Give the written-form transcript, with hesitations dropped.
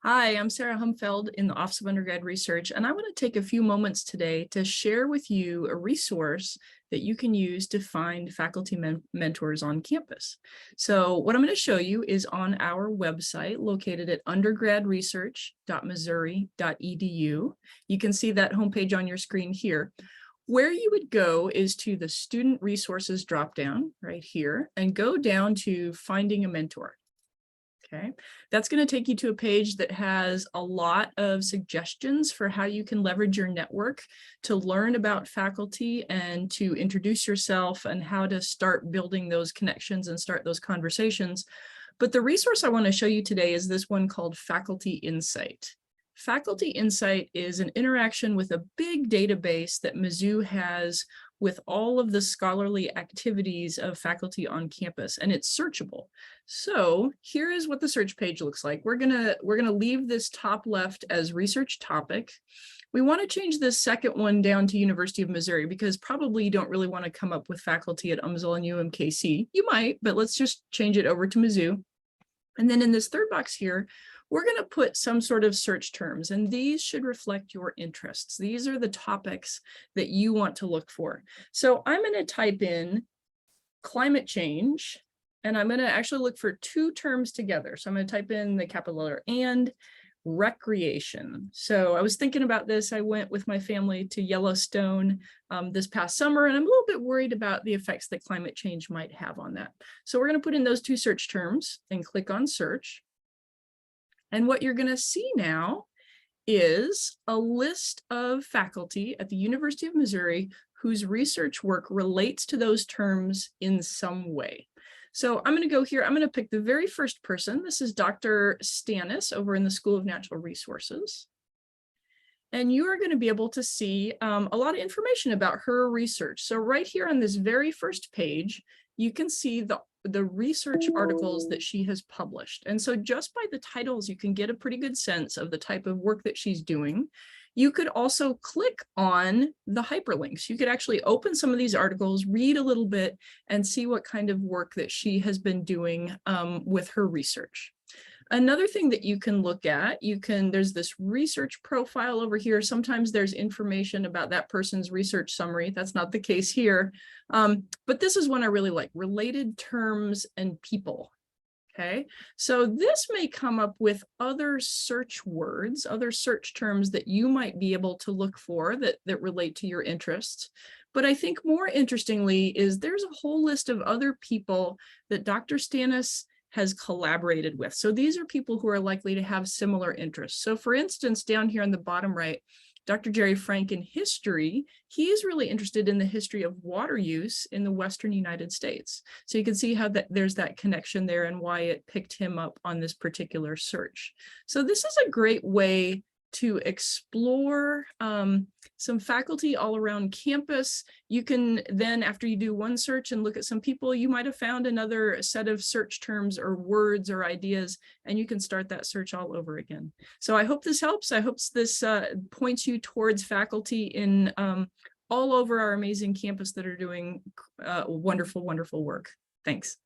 Hi, I'm Sarah Humfeld in the Office of Undergrad Research, and I want to take a few moments today to share with you a resource that you can use to find faculty mentors on campus. So what I'm going to show you is on our website located at undergradresearch.missouri.edu. You can see that homepage on your screen here. Where you would go is to the Student Resources dropdown right here and go down to Finding a Mentor. Okay, that's going to take you to a page that has a lot of suggestions for how you can leverage your network to learn about faculty and to introduce yourself and how to start building those connections and start those conversations. But the resource I want to show you today is this one called Faculty Insight. Faculty Insight is an interaction with a big database that Mizzou has with all of the scholarly activities of faculty on campus, and it's searchable. So here is what the search page looks like. We're gonna leave this top left as research topic. We want to change this second one down to University of Missouri because probably you don't really want to come up with faculty at UMSL and UMKC. You might, but let's just change it over to Mizzou. And then in this third box here, we're going to put some sort of search terms, and these should reflect your interests. These are the topics that you want to look for. So I'm going to type in climate change, and I'm going to actually look for two terms together. So I'm going to type in the capital letter and recreation. So I was thinking about this. I went with my family to Yellowstone this past summer, and I'm a little bit worried about the effects that climate change might have on that. So we're going to put in those two search terms and click on search. And what you're going to see now is a list of faculty at the University of Missouri whose research work relates to those terms in some way. So I'm going to go here. I'm going to pick the very first person. This is Dr. Stannis over in the School of Natural Resources. And you are going to be able to see a lot of information about her research. So right here on this very first page, you can see the research articles that she has published. And so just by the titles, you can get a pretty good sense of the type of work that she's doing. You could also click on the hyperlinks. You could actually open some of these articles, read a little bit, and see what kind of work that she has been doing with her research. Another thing that you can look at, there's this research profile over here. Sometimes there's information about that person's research summary. That's not the case here. But this is one I really like, related terms and people. Okay, so this may come up with other search words, other search terms that you might be able to look for that relate to your interests. But I think more interestingly is there's a whole list of other people that Dr. Stannis has collaborated with. So these are people who are likely to have similar interests. So for instance, down here on the bottom right, Dr. Jerry Frank in history, he's really interested in the history of water use in the Western United States. So you can see how there's that connection there and why it picked him up on this particular search. So this is a great way to explore some faculty all around campus. You can then, after you do one search and look at some people, you might have found another set of search terms or words or ideas, and you can start that search all over again. So I hope this helps. I hope this points you towards faculty in all over our amazing campus that are doing wonderful, wonderful work. Thanks.